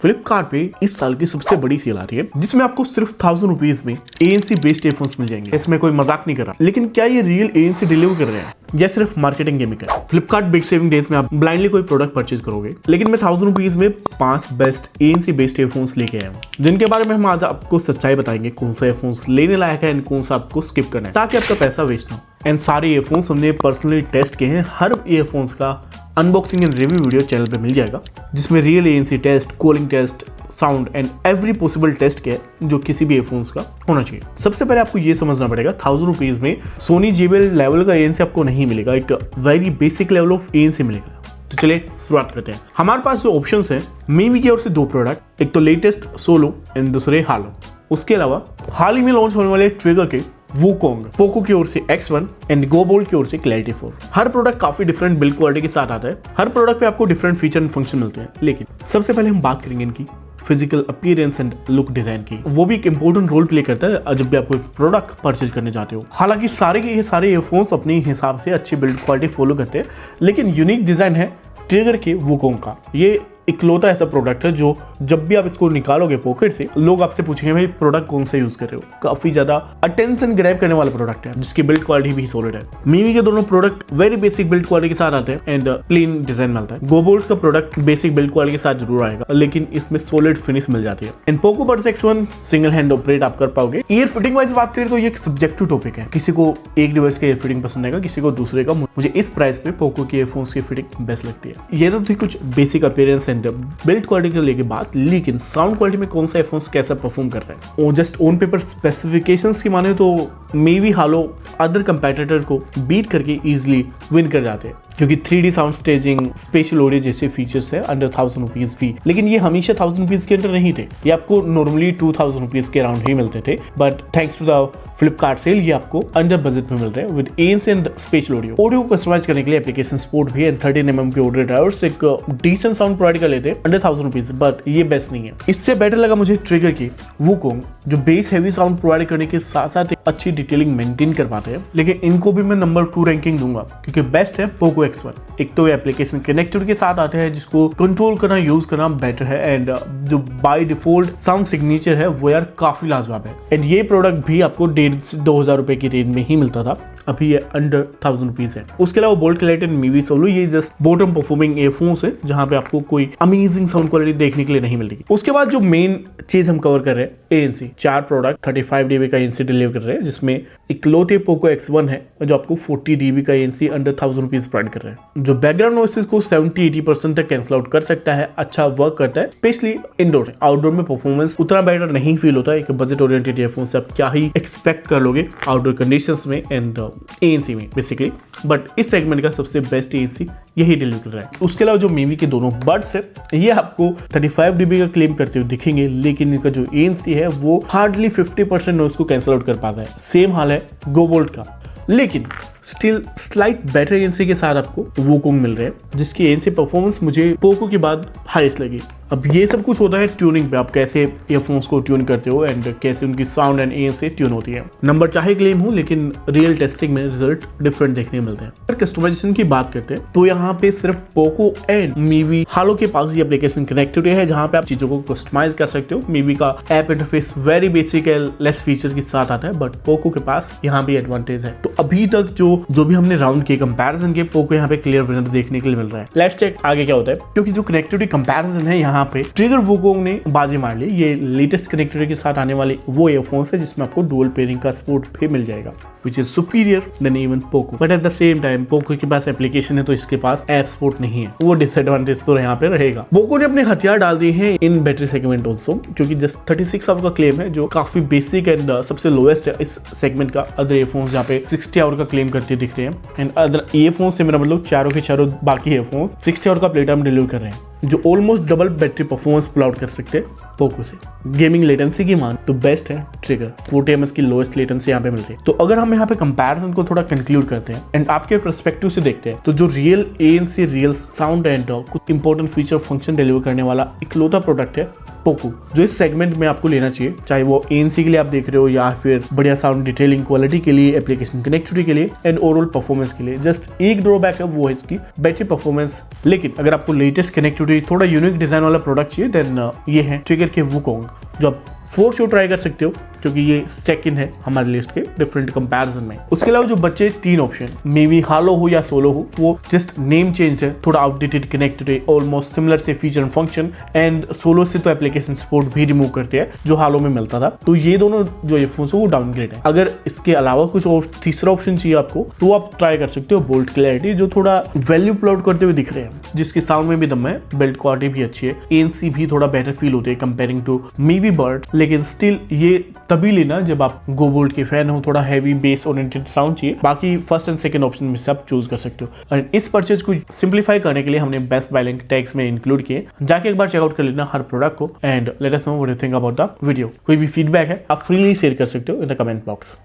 फ्लिपकार्ट पे इस साल की सबसे बड़ी सेल आ रही है जिसमें आपको सिर्फ 1000 रुपीज में ANC बेस्ड एयरफोन्स मिल जाएंगे। इसमें कोई मजाक नहीं कर रहा, लेकिन क्या ये रियल ANC डिलीवर कर रहे हैं या सिर्फ मार्केटिंग गिमिक है? फ्लिपकार्ट बिग सेविंग डेज में आप ब्लाइंडली कोई प्रोडक्ट परचेज करोगे, लेकिन मैं 1000 रुपीज में 5 बेस्ट ANC बेस्ड एयरफोन्स लेके आया हूँ, जिनके बारे में हम आज आपको सच्चाई बताएंगे कौन सा एयरफोन्स लेने लायक है एंड कौन सा आपको स्किप करना है, ताकि आपका पैसा वेस्ट ना हो। एंड सारे एयरफोन्स हमने पर्सनली टेस्ट किए हैं। हर एयरफोन्स का unboxing and review video channel पे मिल जाएगा, जिसमें real ANC test, cooling test, sound and every possible test के जो किसी भी एयरफोन्स का होना चाहिए। सबसे पहले आपको ये समझना पड़ेगा 1000 रुपीज में सोनी JBL लेवल का ANC आपको नहीं मिलेगा, एक very basic level of ANC मिलेगा। तो चलिए शुरुआत करते हैं। हमारे पास जो ऑप्शंस हैं मीवी की ओर से 2 प्रोडक्ट, एक तो लेटेस्ट सोलो एंड दूसरे हालो। उसके अलावा हाल ही में लॉन्च होने वाले ट्रिगर के वूकोंग, पोको की ओर से X1 एंड गोबोल्ट की ओर से क्लैरिटी 4। हर प्रोडक्ट काफी डिफरेंट बिल्ड क्वालिटी के साथ आता है। हर प्रोडक्ट पे आपको डिफरेंट फीचर एंड फंक्शन मिलते हैं, लेकिन सबसे पहले हम बात करेंगे इनकी physical appearance and look design की। वो भी एक इंपॉर्टेंट रोल प्ले करता है जब भी आप कोई प्रोडक्ट परचेज करने जाते हो। हालांकि सारे के सारे ईयरफोन्स अपने हिसाब से अच्छी बिल्ड क्वालिटी फॉलो करते हैं, लेकिन यूनिक डिजाइन है ट्रिगर के वूकोंग का। ये इकलौता ऐसा प्रोडक्ट है जो जब भी आप इसको निकालोगे पॉकेट से, लोग आपसे पूछेंगे भाई प्रोडक्ट कौन सा यूज कर रहे हो। काफी ज्यादा अटेंशन ग्रैब करने वाला प्रोडक्ट है, जिसकी बिल्ड क्वालिटी भी सॉलिड है। मीवी के दोनों product very basic build quality के साथ आते हैं एंड प्लेन डिजाइन मिलता है। गोबोल्ट का प्रोडक्ट बेसिक बिल्ड क्वालिटी के साथ जरूर आएगा, लेकिन इसमें सॉलिड फिनिश मिल जाती है। And Poco buds X1 single hand operate आप कर पाओगे। ईयर फिटिंग वाइज बात करें तो ये एक सब्जेक्टिव टॉपिक है। किसी को एक डिवाइस का ईयर फिटिंग पसंद आएगा, किसी को दूसरे का। मुझे इस प्राइस पे पोको की ईयरफोन्स की फिटिंग बेस्ट लगती है। ये तो थी कुछ basic appearance and build quality को लेके बात, लेकिन साउंड क्वालिटी में कौन सा एयरफोन्स कैसा परफॉर्म कर रहा है। और जस्ट ऑन पेपर स्पेसिफिकेशंस की माने तो मीवी हालो अदर कंपेटिटर को बीट करके इजीली विन कर जाते हैं, क्योंकि 3D sound staging, special audio जैसे फीचर्स है अंडर 1000 रुपीज भी। लेकिन ये हमेशा 1000 रुपीज के अंदर नहीं थे, ये आपको नॉर्मली 2000 रुपीज के अराउंड ही मिलते थे, but thanks to the Flipkart sale ये आपको अंडर बजट में मिल रहे हैं with ANC and special audio को कस्टमाइज करने के लिए एप्लीकेशन सपोर्ट भी है। 13mm के ऑडियो ड्राइवर्स एक डिसेंट साउंड प्रोवाइड कर लेते हैं अंडर 1000 रुपीज, बट ये बेस्ट नहीं है। इससे बेटर लगा मुझे ट्रिगर की वूकोंग, जो बेस हैवी साउंड प्रोवाइड करने के साथ साथ अच्छी डिटेलिंग मेंटेन कर पाते हैं। लेकिन इनको भी मैं नंबर 2 रैंकिंग दूंगा, क्योंकि बेस्ट है पोको X1। एक तो एप्लीकेशन कनेक्टिविटी के साथ आते हैं, जिसको कंट्रोल करना, यूज करना बेटर है, एंड जो बाय डिफॉल्ट साउंड सिग्नेचर है वो यार काफी लाजवाब है। एंड ये प्रोडक्ट भी आपको 1500 से 2000 रुपए की रेंज में ही मिलता था, अभी ये अंडर 1000 रुपीज है। उसके अलावा bolt clarity and Mivi solo, ये जस्ट बॉटम परफॉर्मिंग एयरफोन्स है, जहां पे आपको कोई अमेजिंग साउंड क्वालिटी देखने के लिए नहीं मिलेगी। उसके बाद जो मेन चीज हम कवर कर रहे हैं ANC, 4 प्रोडक्ट 35 dB का ANC डिलीवर कर रहे हैं, जिसमें इकलौते पोको X1 है जो आपको 40 dB का ANC अंडर 1000 रुपीज प्रोवाइड कर रहे हैं, जो बैकग्राउंड नॉइसेस को 70-80% तक कैंसिल आउट कर सकता है, अच्छा वर्क करता है, स्पेशली इंडोर। आउटडोर में परफॉर्मेंस उतना बेटर नहीं फील होता है। एक बजट ओरिएंटेड ईयरफोन से आप क्या ही एक्सपेक्ट कर लोगे आउटडोर कंडीशंस में एंड ANC में बेसिकली, बट इस सेगमेंट का सबसे बेस्ट ANC यही डिलीवर कर रहा है। उसके अलावा जो मीवी के दोनों बड्स है, ये आपको 35 dB का क्लेम करते हुए दिखेंगे, लेकिन इनका जो ANC है वो हार्डली 50% नॉइस को कैंसिल आउट कर पाता है। सेम हाल है गोबोल्ट का, लेकिन स्टिल स्लाइट बेटर ANC के साथ आपको वूकोंग मिल रहे हैं, जिसकी ANC परफॉर्मेंस मुझे पोको के बाद हाईएस्ट लगी। अब ये सब कुछ होता है ट्यूनिंग पे, आप कैसे ईयरफोन्स को ट्यून करते हो एंड कैसे उनकी साउंड एंड ANC ट्यून होती है। नंबर चाहे क्लेम हो, लेकिन रियल टेस्टिंग में रिजल्ट डिफरेंट देखने मिलते हैं। अगर कस्टमाइजेशन की बात करते हैं तो यहाँ पे सिर्फ पोको एंड मीवी हालो के पास ये एप्लीकेशन कनेक्टिविटी है, जहाँ पे आप चीजों को कस्टमाइज कर सकते हो। मीवी का ऐप इंटरफेस वेरी बेसिक है, लेस फीचर के साथ आता है, बट पोको के पास यहाँ भी एडवांटेज है। तो अभी तक जो भी हमने राउंड के कंपैरिजन के, पोको यहाँ पे क्लियर विनर देखने के लिए मिल रहा है। लेट्स चेक आगे क्या होता है, क्योंकि जो कनेक्टिविटी कंपैरिजन है, यहाँ पे ट्रिगर वूकोंग ने बाजी मार ली। ये लेटेस्ट कनेक्टिविटी के साथ आने वाले वो ईयरफोन्स है जिसमें आपको डुअल पेयरिंग का सपोर्ट भी मिल जाएगा, which is superior than even Poco. But at the same time Poco के पास एप्लीकेशन है तो इसके पास ऐप सपोर्ट नहीं है, वो डिसएडवांटेज तो यहाँ पे रहेगा। पोको ने अपने हथियार डाल दिए हैं इन बैटरी सेगमेंट ऑल्सो, क्योंकि जस्ट 36 आवर का क्लेम है, जो काफी बेसिक एंड सबसे लोएस्ट है इस सेगमेंट का। अदर ईयरफोन्स जहाँ पे 60 आवर का क्लेम करते दिख रहे हैं, एंड अदर ईयरफोन्स से मेरा मतलब चारों के चारों बाकी ईयरफोन्स 60 आवर का प्ले टाइम डिलीवर कर रहे हैं, जो almost double battery performance pull out कर सकते हैं पोको से। गेमिंग लेटेंसी की मान तो बेस्ट है ट्रिगर, 40 ms की लोएस्ट लेटेंसी यहाँ पे मिल रही है। तो अगर हम यहाँ पे कंपैरिजन को थोड़ा कंक्लूड करते हैं एंड आपके पर्सपेक्टिव से देखते हैं, तो जो real ANC, real sound and कुछ इंपॉर्टेंट फीचर फंक्शन डिलीवर करने वाला इकलौता प्रोडक्ट है पोको, जो इस सेगमेंट में आपको लेना चाहिए, चाहे वो ANC के लिए आप देख रहे हो या फिर बढ़िया साउंड डिटेलिंग क्वालिटी के लिए, एप्लीकेशन कनेक्टिविटी के लिए एंड ओवरऑल परफॉर्मेंस के लिए। जस्ट एक ड्रॉबैक है, वो है इसकी बैटरी परफॉर्मेंस। लेकिन अगर आपको लेटेस्ट कनेक्टिविटी, थोड़ा यूनिक डिजाइन वाला प्रोडक्ट चाहिए, देन ये है ट्रिगर के वुकोंग, जो आप फोर शो ट्राई कर सकते हो क्योंकि ये सेकंड है हमारे लिस्ट के डिफरेंट कंपैरिजन में। उसके अलावा जो बच्चे 3 ऑप्शन, मे बी हालो हो या सोलो हो, वो जस्ट नेम चेंज है, थोड़ा आउटडेटेड कनेक्टेड, ऑलमोस्ट सिमिलर से feature and function, and solo से तो एप्लीकेशन सपोर्ट भी रिमूव करते हैं जो हालो में मिलता था। तो ये दोनों जो ईयरफोन्स है वो डाउनग्रेड है। अगर इसके अलावा कुछ और तीसरा ऑप्शन चाहिए आपको, तो आप ट्राई कर सकते हो बोल्ट क्लैरिटी, जो थोड़ा वैल्यू प्लॉट करते हुए दिख रहे हैं, जिसके साउंड में भी दम है, बिल्ड क्वालिटी भी अच्छी है, ANC भी थोड़ा बेटर फील होते हैं कंपेयरिंग टू मीवी बर्ड। लेकिन स्टिल ये तभी लेना जब आप गो बोल्ट के फैन हो, थोड़ा हैवी बेस ओरिएंटेड साउंड चाहिए। बाकी फर्स्ट एंड सेकंड ऑप्शन में से आप चूज कर सकते हो। एंड इस परचेज को सिंप्लीफाई करने के लिए हमने बेस्ट बाय लिंक टैग्स में इंक्लूड किए, जाके एक बार चेकआउट कर लेना हर प्रोडक्ट को and let us know what you think about the video. कोई भी फीडबैक है आप फ्रीली शेयर कर सकते हो इन द कमेंट बॉक्स।